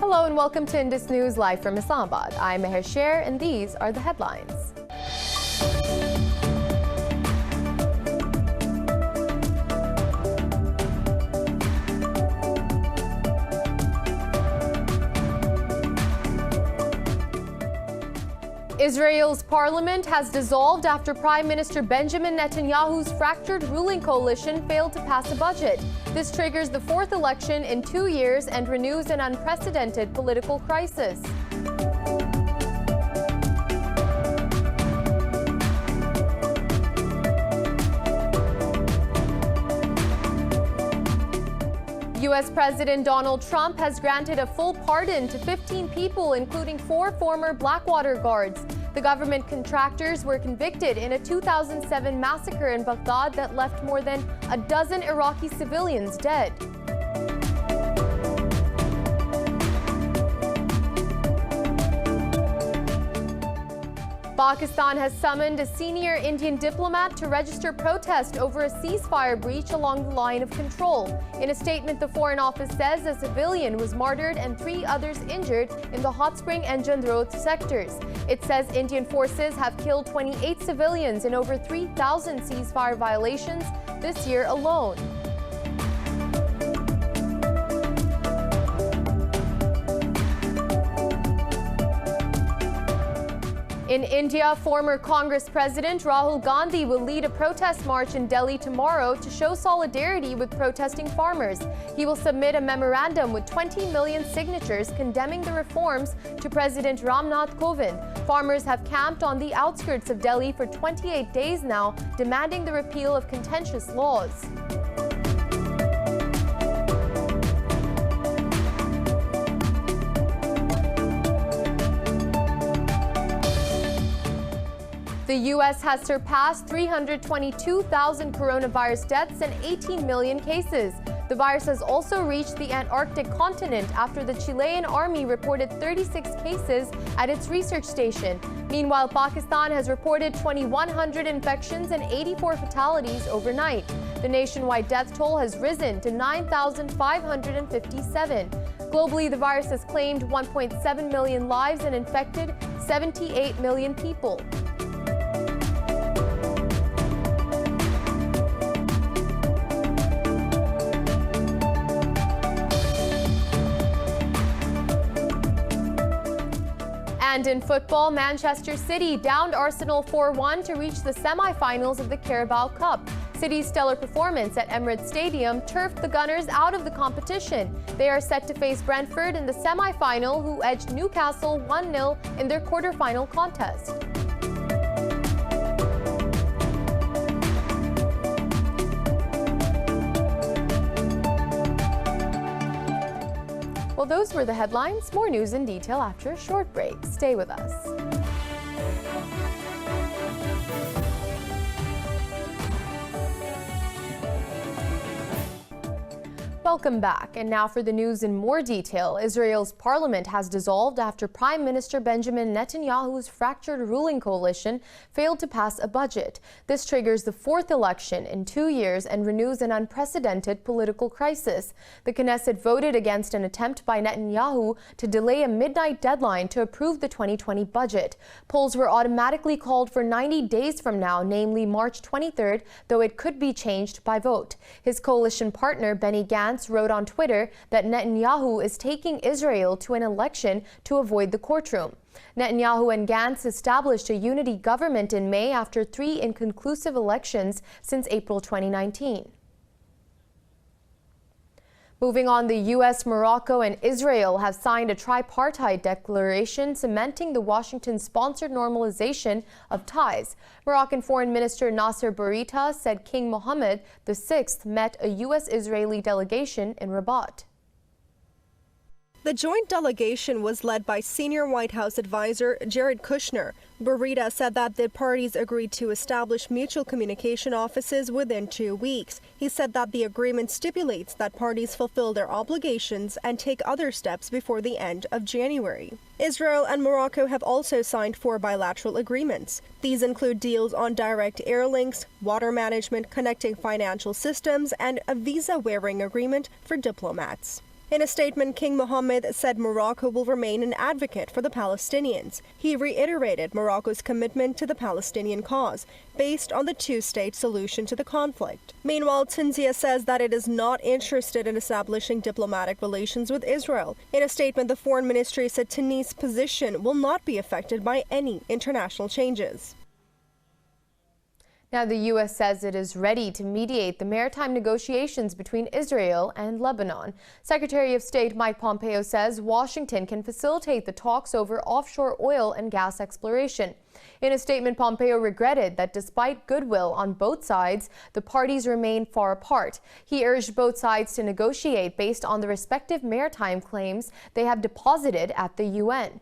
Hello and welcome to Indus News live from Islamabad. I'm Meher Sher and these are the headlines. Israel's parliament has dissolved after Prime Minister Benjamin Netanyahu's fractured ruling coalition failed to pass a budget. This triggers the fourth election in 2 years and renews an unprecedented political crisis. U.S. President Donald Trump has granted a full pardon to 15 people, including 4 former Blackwater guards. The government contractors were convicted in a 2007 massacre in Baghdad that left more than a dozen Iraqi civilians dead. Pakistan has summoned a senior Indian diplomat to register protest over a ceasefire breach along the line of control. In a statement, the Foreign Office says a civilian was martyred and 3 others injured in the Hot Spring and Jandrot sectors. It says Indian forces have killed 28 civilians in over 3,000 ceasefire violations this year alone. In India, former Congress President Rahul Gandhi will lead a protest march in Delhi tomorrow to show solidarity with protesting farmers. He will submit a memorandum with 20 million signatures condemning the reforms to President Ramnath Kovind. Farmers have camped on the outskirts of Delhi for 28 days now, demanding the repeal of contentious laws. The U.S. has surpassed 322,000 coronavirus deaths and 18 million cases. The virus has also reached the Antarctic continent after the Chilean army reported 36 cases at its research station. Meanwhile, Pakistan has reported 2,100 infections and 84 fatalities overnight. The nationwide death toll has risen to 9,557. Globally, the virus has claimed 1.7 million lives and infected 78 million people. And in football, Manchester City downed Arsenal 4-1 to reach the semi-finals of the Carabao Cup. City's stellar performance at Emirates Stadium turfed the Gunners out of the competition. They are set to face Brentford in the semi-final, who edged Newcastle 1-0 in their quarter-final contest. Well, those were the headlines. More news in detail after a short break. Stay with us. Welcome back. And now for the news in more detail. Israel's parliament has dissolved after Prime Minister Benjamin Netanyahu's fractured ruling coalition failed to pass a budget. This triggers the fourth election in 2 years and renews an unprecedented political crisis. The Knesset voted against an attempt by Netanyahu to delay a midnight deadline to approve the 2020 budget. Polls were automatically called for 90 days from now, namely March 23rd, though it could be changed by vote. His coalition partner, Benny Gantz, wrote on Twitter that Netanyahu is taking Israel to an election to avoid the courtroom. Netanyahu and Gantz established a unity government in May after 3 inconclusive elections since April 2019. Moving on, the U.S., Morocco, and Israel have signed a tripartite declaration cementing the Washington-sponsored normalization of ties. Moroccan Foreign Minister Nasser Bourita said King Mohammed VI met a U.S.-Israeli delegation in Rabat. The joint delegation was led by senior White House advisor Jared Kushner. Bourita said that the parties agreed to establish mutual communication offices within 2 weeks. He said that the agreement stipulates that parties fulfill their obligations and take other steps before the end of January. Israel and Morocco have also signed 4 bilateral agreements. These include deals on direct air links, water management, connecting financial systems, and a visa waiving agreement for diplomats. In a statement, King Mohammed said Morocco will remain an advocate for the Palestinians. He reiterated Morocco's commitment to the Palestinian cause, based on the two-state solution to the conflict. Meanwhile, Tunisia says that it is not interested in establishing diplomatic relations with Israel. In a statement, the Foreign Ministry said Tunisia's position will not be affected by any international changes. Now, the U.S. says it is ready to mediate the maritime negotiations between Israel and Lebanon. Secretary of State Mike Pompeo says Washington can facilitate the talks over offshore oil and gas exploration. In a statement, Pompeo regretted that despite goodwill on both sides, the parties remain far apart. He urged both sides to negotiate based on the respective maritime claims they have deposited at the UN.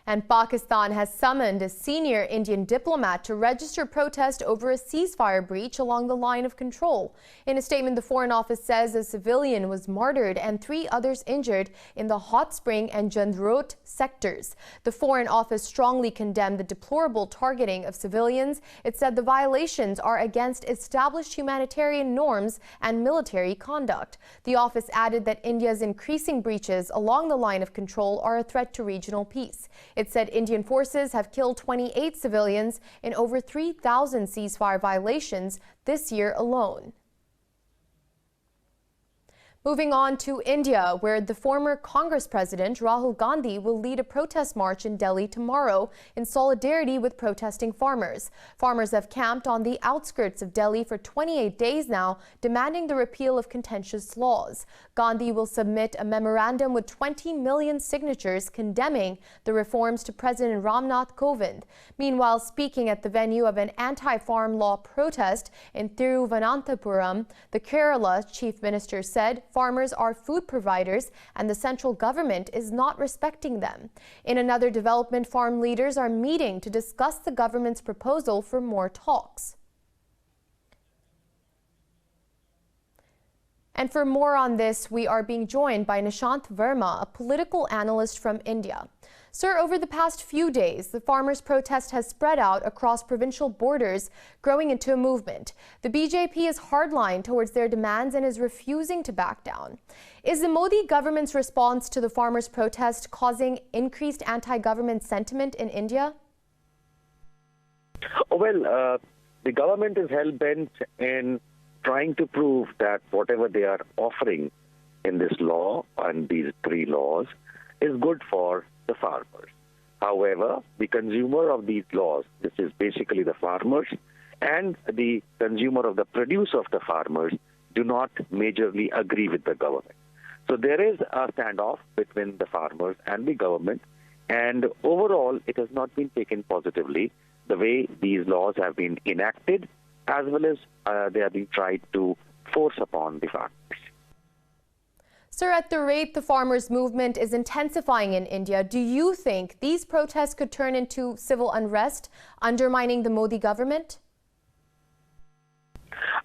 And Pakistan has summoned a senior Indian diplomat to register protest over a ceasefire breach along the line of control. In a statement, the Foreign Office says a civilian was martyred and 3 others injured in the Hot Spring and Jandrot sectors. The Foreign Office strongly condemned the deplorable targeting of civilians. It said the violations are against established humanitarian norms and military conduct. The office added that India's increasing breaches along the line of control are a threat to regional peace. It said Indian forces have killed 28 civilians in over 3,000 ceasefire violations this year alone. Moving on to India, where the former Congress President Rahul Gandhi will lead a protest march in Delhi tomorrow in solidarity with protesting farmers. Farmers have camped on the outskirts of Delhi for 28 days now, demanding the repeal of contentious laws. Gandhi will submit a memorandum with 20 million signatures condemning the reforms to President Ramnath Kovind. Meanwhile, speaking at the venue of an anti-farm law protest in Thiruvananthapuram, the Kerala Chief Minister said farmers are food providers and the central government is not respecting them. In another development, farm leaders are meeting to discuss the government's proposal for more talks. And for more on this, we are being joined by Nishant Verma, a political analyst from India. Sir, over the past few days, the farmers' protest has spread out across provincial borders, growing into a movement. The BJP is hardline towards their demands and is refusing to back down. Is the Modi government's response to the farmers' protest causing increased anti-government sentiment in India? Well, the government is hell-bent in trying to prove that whatever they are offering in this law and these 3 laws is good for the farmers. However, the consumer of these laws, which is basically the farmers, and the consumer of the produce of the farmers do not majorly agree with the government. So there is a standoff between the farmers and the government, and overall it has not been taken positively the way these laws have been enacted, as well as they are being tried to force upon the farmers. Sir, at the rate the farmers' movement is intensifying in India, do you think these protests could turn into civil unrest, undermining the Modi government?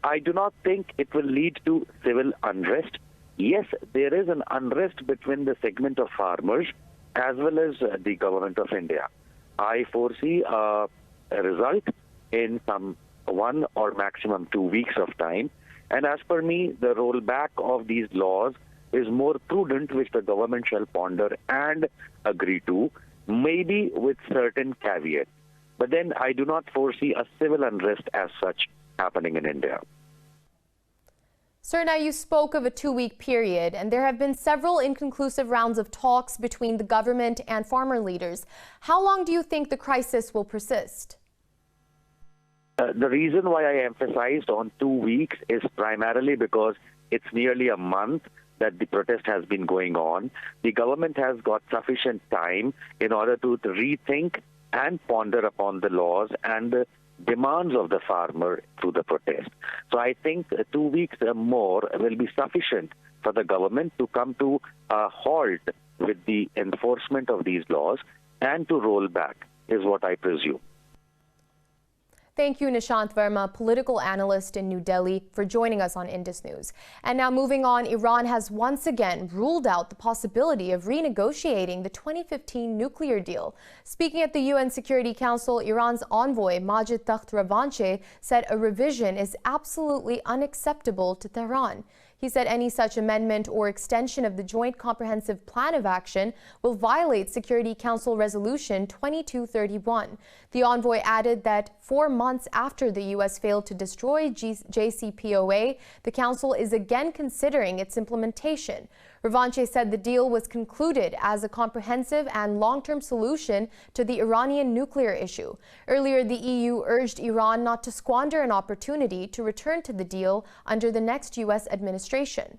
I do not think it will lead to civil unrest. Yes, there is an unrest between the segment of farmers as well as the government of India. I foresee a result in some 1 or maximum 2 weeks of time. And as per me, the rollback of these laws is more prudent, which the government shall ponder and agree to, maybe with certain caveats. But then I do not foresee a civil unrest as such happening in India. Sir, now you spoke of a 2-week period, and there have been several inconclusive rounds of talks between the government and farmer leaders. How long do you think the crisis will persist? The reason why I emphasized on 2 weeks is primarily because it's nearly a month that the protest has been going on. The government has got sufficient time in order to rethink and ponder upon the laws and the demands of the farmer through the protest. So I think 2 weeks or more will be sufficient for the government to come to a halt with the enforcement of these laws and to roll back, is what I presume. Thank you, Nishant Verma, political analyst in New Delhi, for joining us on Indus News. And now moving on, Iran has once again ruled out the possibility of renegotiating the 2015 nuclear deal. Speaking at the UN Security Council, Iran's envoy Majid Ravanchi said a revision is absolutely unacceptable to Tehran. He said any such amendment or extension of the Joint Comprehensive Plan of Action will violate Security Council Resolution 2231. The envoy added that 4 months after the U.S. failed to destroy JCPOA, the Council is again considering its implementation. Ravanchi said the deal was concluded as a comprehensive and long-term solution to the Iranian nuclear issue. Earlier, the EU urged Iran not to squander an opportunity to return to the deal under the next U.S. administration.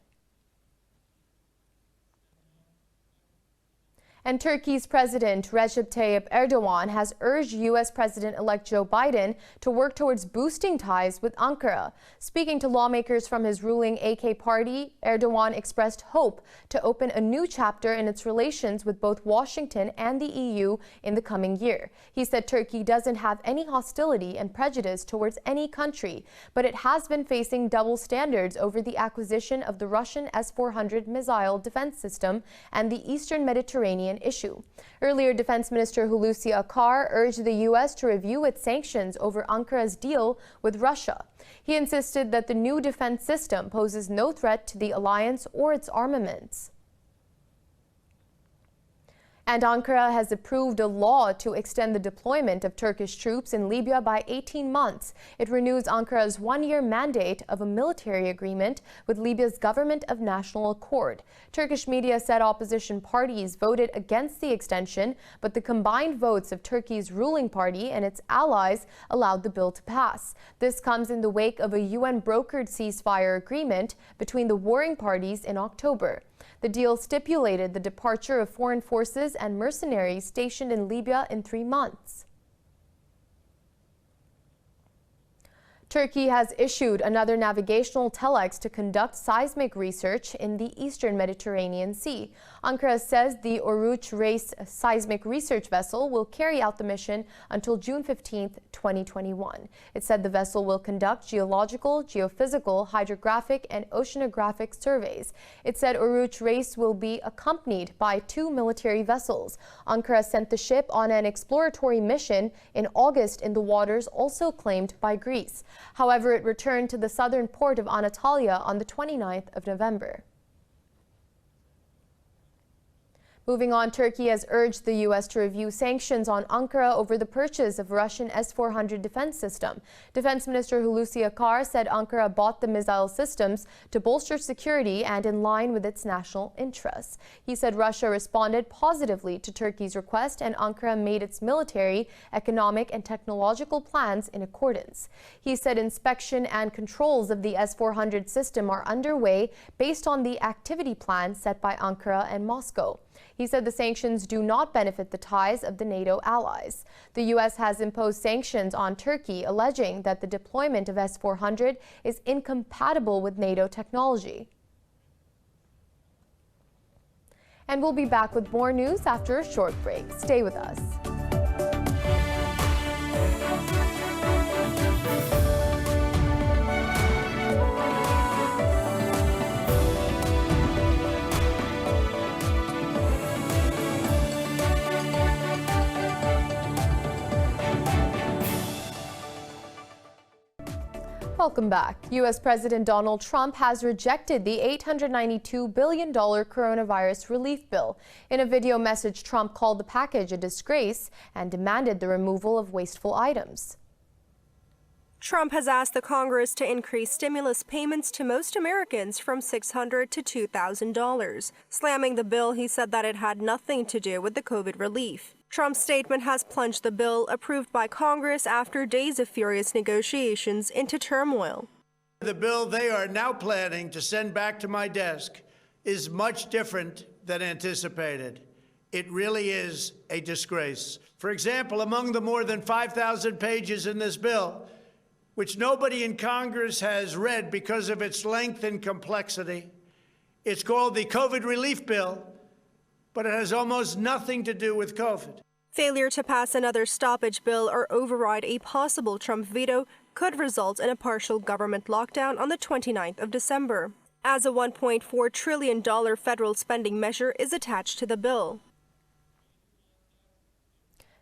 And Turkey's President Recep Tayyip Erdogan has urged U.S. President-elect Joe Biden to work towards boosting ties with Ankara. Speaking to lawmakers from his ruling AK party, Erdogan expressed hope to open a new chapter in its relations with both Washington and the EU in the coming year. He said Turkey doesn't have any hostility and prejudice towards any country, but it has been facing double standards over the acquisition of the Russian S-400 missile defense system and the Eastern Mediterranean issue. Earlier, Defense Minister Hulusi Akar urged the U.S. to review its sanctions over Ankara's deal with Russia. He insisted that the new defense system poses no threat to the alliance or its armaments. And Ankara has approved a law to extend the deployment of Turkish troops in Libya by 18 months. It renews Ankara's one-year mandate of a military agreement with Libya's government of national accord. Turkish media said opposition parties voted against the extension, but the combined votes of Turkey's ruling party and its allies allowed the bill to pass. This comes in the wake of a UN-brokered ceasefire agreement between the warring parties in October. The deal stipulated the departure of foreign forces and mercenaries stationed in Libya in 3 months. Turkey has issued another navigational telex to conduct seismic research in the eastern Mediterranean Sea. Ankara says the Oruç Reis seismic research vessel will carry out the mission until June 15, 2021. It said the vessel will conduct geological, geophysical, hydrographic, and oceanographic surveys. It said Oruç Reis will be accompanied by 2 military vessels. Ankara sent the ship on an exploratory mission in August in the waters also claimed by Greece. However, it returned to the southern port of Antalya on the 29th of November. Moving on, Turkey has urged the U.S. to review sanctions on Ankara over the purchase of Russian S-400 defense system. Defense Minister Hulusi Akar said Ankara bought the missile systems to bolster security and in line with its national interests. He said Russia responded positively to Turkey's request and Ankara made its military, economic, and technological plans in accordance. He said inspection and controls of the S-400 system are underway based on the activity plan set by Ankara and Moscow. He said the sanctions do not benefit the ties of the NATO allies. The U.S. has imposed sanctions on Turkey, alleging that the deployment of S-400 is incompatible with NATO technology. And we'll be back with more news after a short break. Stay with us. Welcome back. U.S. President Donald Trump has rejected the $892 billion coronavirus relief bill. In a video message, Trump called the package a disgrace and demanded the removal of wasteful items. Trump has asked the Congress to increase stimulus payments to most Americans from $600 to $2,000. Slamming the bill, he said that it had nothing to do with the COVID relief. Trump's statement has plunged the bill, approved by Congress after days of furious negotiations, into turmoil. The bill they are now planning to send back to my desk is much different than anticipated. It really is a disgrace. For example, among the more than 5,000 pages in this bill, which nobody in Congress has read because of its length and complexity, it's called the COVID relief bill, but it has almost nothing to do with COVID. Failure to pass another stoppage bill or override a possible Trump veto could result in a partial government lockdown on the 29th of December, as a $1.4 trillion federal spending measure is attached to the bill.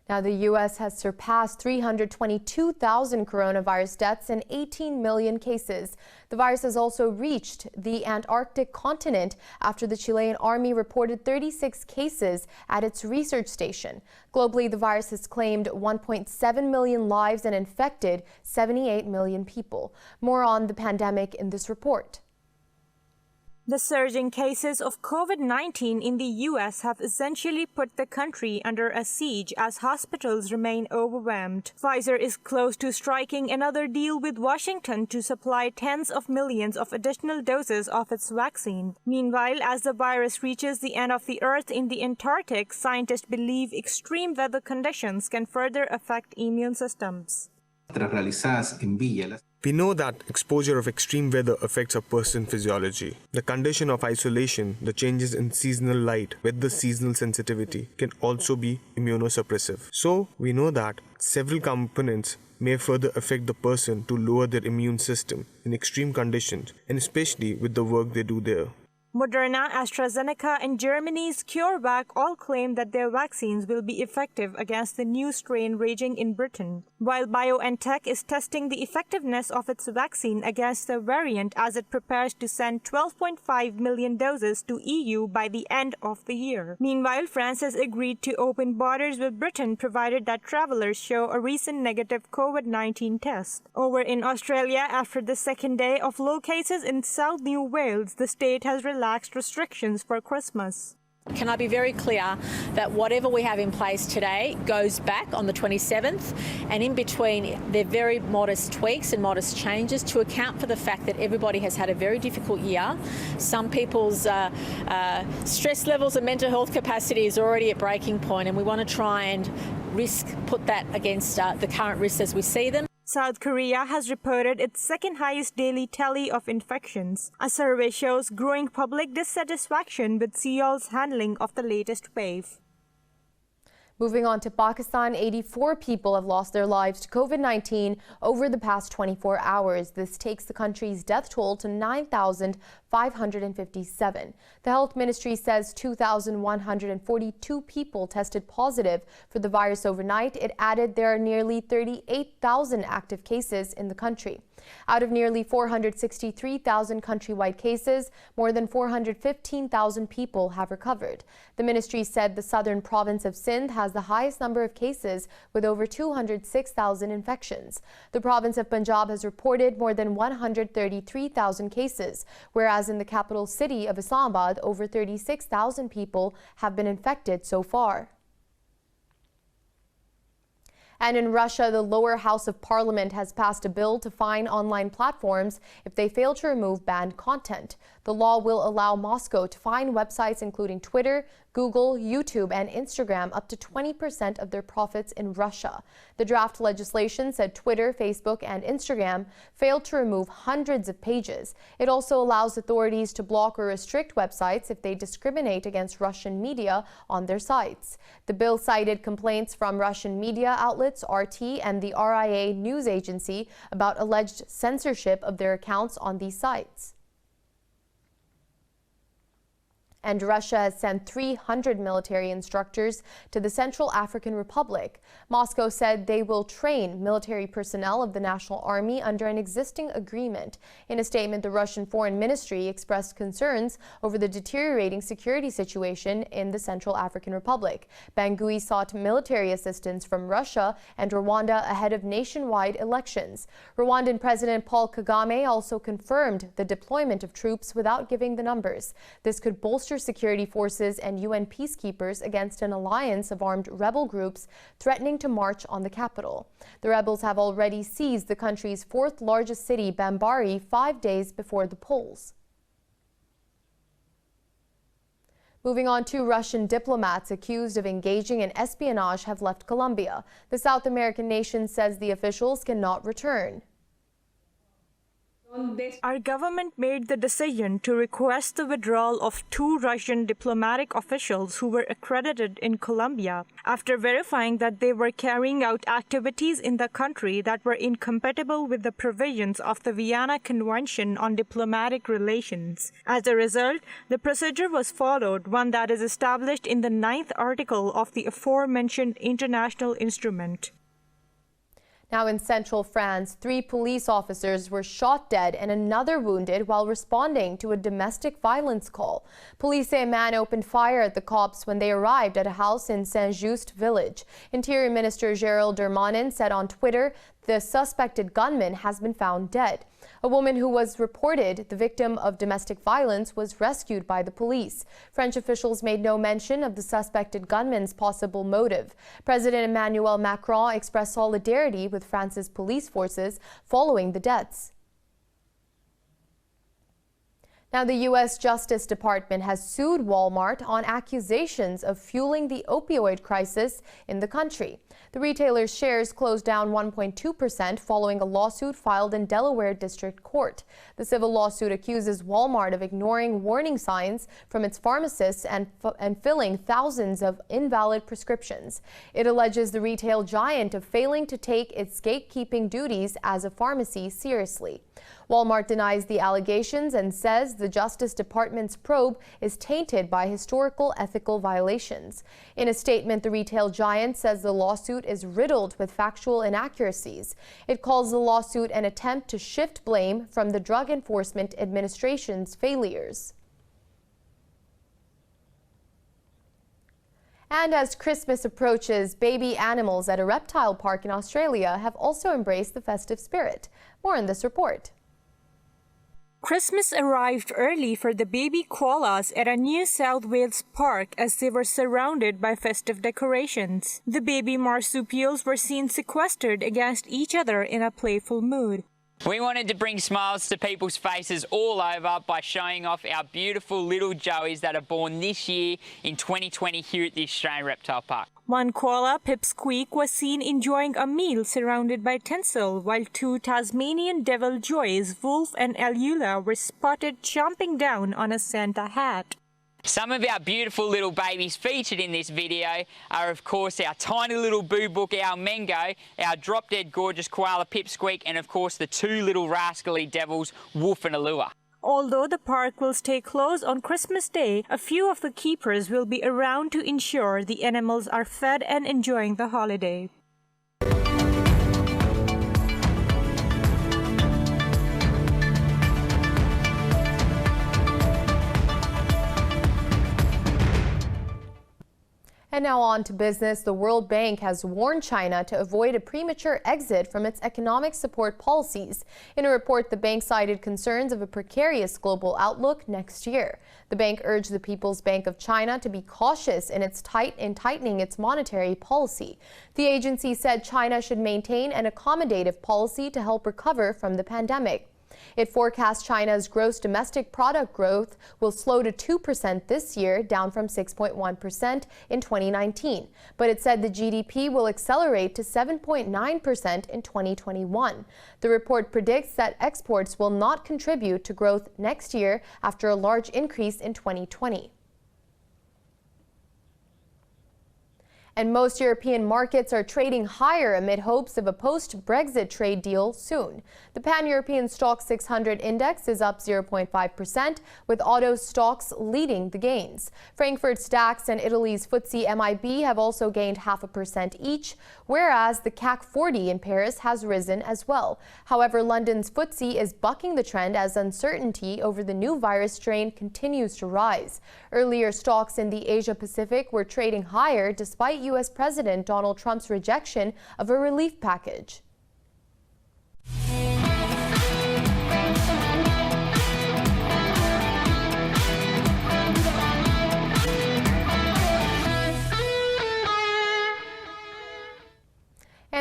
Now, the U.S. has surpassed 322,000 coronavirus deaths and 18 million cases. The virus has also reached the Antarctic continent after the Chilean army reported 36 cases at its research station. Globally, the virus has claimed 1.7 million lives and infected 78 million people. More on the pandemic in this report. The surging cases of COVID-19 in the U.S. have essentially put the country under a siege as hospitals remain overwhelmed. Pfizer is close to striking another deal with Washington to supply tens of millions of additional doses of its vaccine. Meanwhile, as the virus reaches the end of the Earth in the Antarctic, scientists believe extreme weather conditions can further affect immune systems. We know that exposure of extreme weather affects a person's physiology. The condition of isolation, the changes in seasonal light with the seasonal sensitivity can also be immunosuppressive. So, we know that several components may further affect the person to lower their immune system in extreme conditions, and especially with the work they do there. Moderna, AstraZeneca, and Germany's CureVac all claim that their vaccines will be effective against the new strain raging in Britain, while BioNTech is testing the effectiveness of its vaccine against the variant as it prepares to send 12.5 million doses to EU by the end of the year. Meanwhile, France has agreed to open borders with Britain provided that travelers show a recent negative COVID-19 test. Over in Australia, after the second day of low cases in South New Wales, the state has relaxed restrictions for Christmas. Can I be very clear that whatever we have in place today goes back on the 27th, and in between they're very modest tweaks and modest changes to account for the fact that everybody has had a very difficult year. Some people's stress levels and mental health capacity is already at breaking point, and we want to try and put that against the current risks as we see them. South Korea has reported its second highest daily tally of infections. A survey shows growing public dissatisfaction with Seoul's handling of the latest wave. Moving on to Pakistan, 84 people have lost their lives to COVID-19 over the past 24 hours. This takes the country's death toll to 9,557. The health ministry says 2,142 people tested positive for the virus overnight. It added there are nearly 38,000 active cases in the country. Out of nearly 463,000 countrywide cases, more than 415,000 people have recovered. The ministry said the southern province of Sindh has the highest number of cases with over 206,000 infections. The province of Punjab has reported more than 133,000 cases, whereas in the capital city of Islamabad, over 36,000 people have been infected so far. And in Russia, the lower house of parliament has passed a bill to fine online platforms if they fail to remove banned content. The law will allow Moscow to fine websites including Twitter, Google, YouTube, and Instagram up to 20% of their profits in Russia. The draft legislation said Twitter, Facebook, and Instagram failed to remove hundreds of pages. It also allows authorities to block or restrict websites if they discriminate against Russian media on their sites. The bill cited complaints from Russian media outlets, RT, and the RIA news agency about alleged censorship of their accounts on these sites. And Russia has sent 300 military instructors to the Central African Republic. Moscow said they will train military personnel of the National Army under an existing agreement. In a statement, the Russian Foreign Ministry expressed concerns over the deteriorating security situation in the Central African Republic. Bangui sought military assistance from Russia and Rwanda ahead of nationwide elections. Rwandan President Paul Kagame also confirmed the deployment of troops without giving the numbers. This could bolster security forces and UN peacekeepers against an alliance of armed rebel groups threatening to march on the capital. The rebels have already seized the country's fourth largest city, Bambari, 5 days before the polls. Moving on to Russian diplomats accused of engaging in espionage have left Colombia. The South American nation says the officials cannot return. Our government made the decision to request the withdrawal of 2 Russian diplomatic officials who were accredited in Colombia after verifying that they were carrying out activities in the country that were incompatible with the provisions of the Vienna Convention on Diplomatic Relations. As a result, the procedure was followed, one that is established in the 9th article of the aforementioned international instrument. Now in central France, 3 police officers were shot dead and another wounded while responding to a domestic violence call. Police say a man opened fire at the cops when they arrived at a house in Saint-Just village. Interior Minister Gérald Darmanin said on Twitter the suspected gunman has been found dead. A woman who was reported the victim of domestic violence was rescued by the police. French officials made no mention of the suspected gunman's possible motive. President Emmanuel Macron expressed solidarity with France's police forces following the deaths. Now, the U.S. Justice Department has sued Walmart on accusations of fueling the opioid crisis in the country. The retailer's shares closed down 1.2% following a lawsuit filed in Delaware District Court. The civil lawsuit accuses Walmart of ignoring warning signs from its pharmacists and filling thousands of invalid prescriptions. It alleges the retail giant of failing to take its gatekeeping duties as a pharmacy seriously. Walmart denies the allegations and says the Justice Department's probe is tainted by historical ethical violations. In a statement, the retail giant says the lawsuit is riddled with factual inaccuracies. It calls the lawsuit an attempt to shift blame from the Drug Enforcement Administration's failures. And as Christmas approaches, baby animals at a reptile park in Australia have also embraced the festive spirit. More in this report. Christmas arrived early for the baby koalas at a New South Wales park as they were surrounded by festive decorations. The baby marsupials were seen sequestered against each other in a playful mood. We wanted to bring smiles to people's faces all over by showing off our beautiful little Joeys that are born this year in 2020 here at the Australian Reptile Park. One koala, Pipsqueak, was seen enjoying a meal surrounded by tinsel, while 2 Tasmanian devil joys, Wolf and Alula, were spotted chomping down on a Santa hat. Some of our beautiful little babies featured in this video are of course our tiny little boo book, our Mango, our drop dead gorgeous koala Pipsqueak, and of course the 2 little rascally devils, Wolf and Alua. Although the park will stay closed on Christmas Day, a few of the keepers will be around to ensure the animals are fed and enjoying the holiday. And now on to business. The World Bank has warned China to avoid a premature exit from its economic support policies. In a report, the bank cited concerns of a precarious global outlook next year. The bank urged the People's Bank of China to be cautious in tightening its monetary policy. The agency said China should maintain an accommodative policy to help recover from the pandemic. It forecasts China's gross domestic product growth will slow to 2% this year, down from 6.1% in 2019. But it said the GDP will accelerate to 7.9% in 2021. The report predicts that exports will not contribute to growth next year after a large increase in 2020. And most European markets are trading higher amid hopes of a post-Brexit trade deal soon. The Pan-European Stoxx 600 index is up 0.5%, with auto stocks leading the gains. Frankfurt's DAX and Italy's FTSE MIB have also gained 0.5% each, whereas the CAC 40 in Paris has risen as well. However, London's FTSE is bucking the trend as uncertainty over the new virus strain continues to rise. Earlier, stocks in the Asia-Pacific were trading higher despite U.S. President Donald Trump's rejection of a relief package.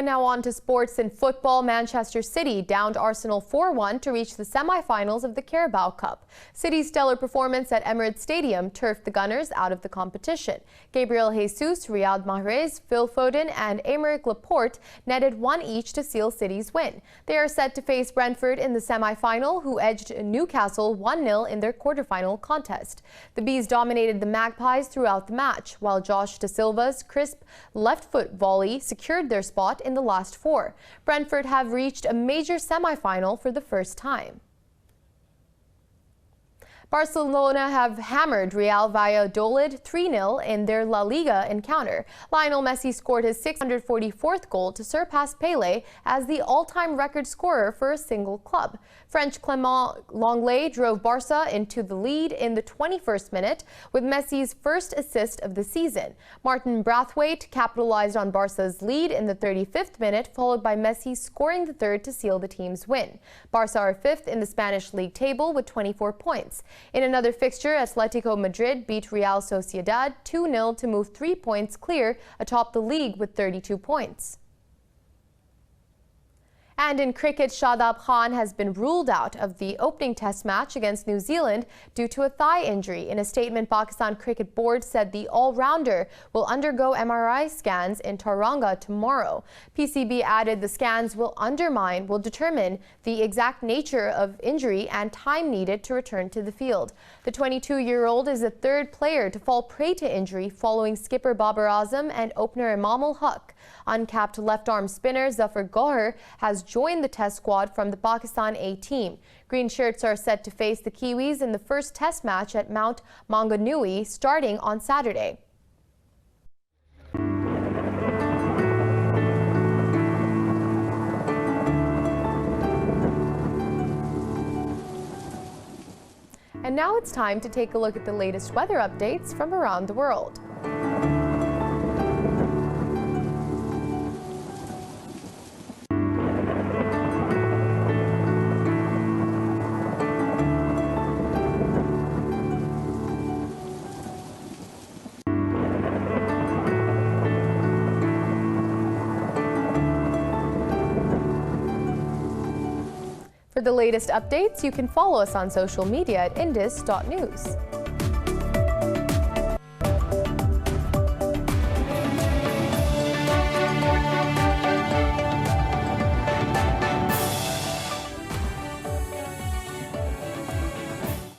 And now on to sports and football. Manchester City downed Arsenal 4-1 to reach the semi-finals of the Carabao Cup. City's stellar performance at Emirates Stadium turfed the Gunners out of the competition. Gabriel Jesus, Riyad Mahrez, Phil Foden and Aymeric Laporte netted one each to seal City's win. They are set to face Brentford in the semi-final, who edged Newcastle 1-0 in their quarter-final contest. The Bees dominated the Magpies throughout the match, while Josh Da Silva's crisp left-foot volley secured their spot in the last four. Brentford have reached a major semi-final for the first time. Barcelona have hammered Real Valladolid 3-0 in their La Liga encounter. Lionel Messi scored his 644th goal to surpass Pelé as the all-time record scorer for a single club. French Clément Lenglet drove Barca into the lead in the 21st minute with Messi's first assist of the season. Martin Braithwaite capitalized on Barca's lead in the 35th minute, followed by Messi scoring the third to seal the team's win. Barca are fifth in the Spanish league table with 24 points. In another fixture, Atletico Madrid beat Real Sociedad 2-0 to move 3 points clear atop the league with 32 points. And in cricket, Shadab Khan has been ruled out of the opening test match against New Zealand due to a thigh injury. In a statement, Pakistan Cricket Board said the all-rounder will undergo MRI scans in Tauranga tomorrow. PCB added the scans will determine the exact nature of injury and time needed to return to the field. The 22-year-old is the third player to fall prey to injury following skipper Babar Azam and opener Imam-ul Haq. Uncapped left-arm spinner Zafar Gohar has joined the test squad from the Pakistan A team. Green shirts are set to face the Kiwis in the first test match at Mount Maunganui starting on Saturday. And now it's time to take a look at the latest weather updates from around the world. For the latest updates, you can follow us on social media at indus.news.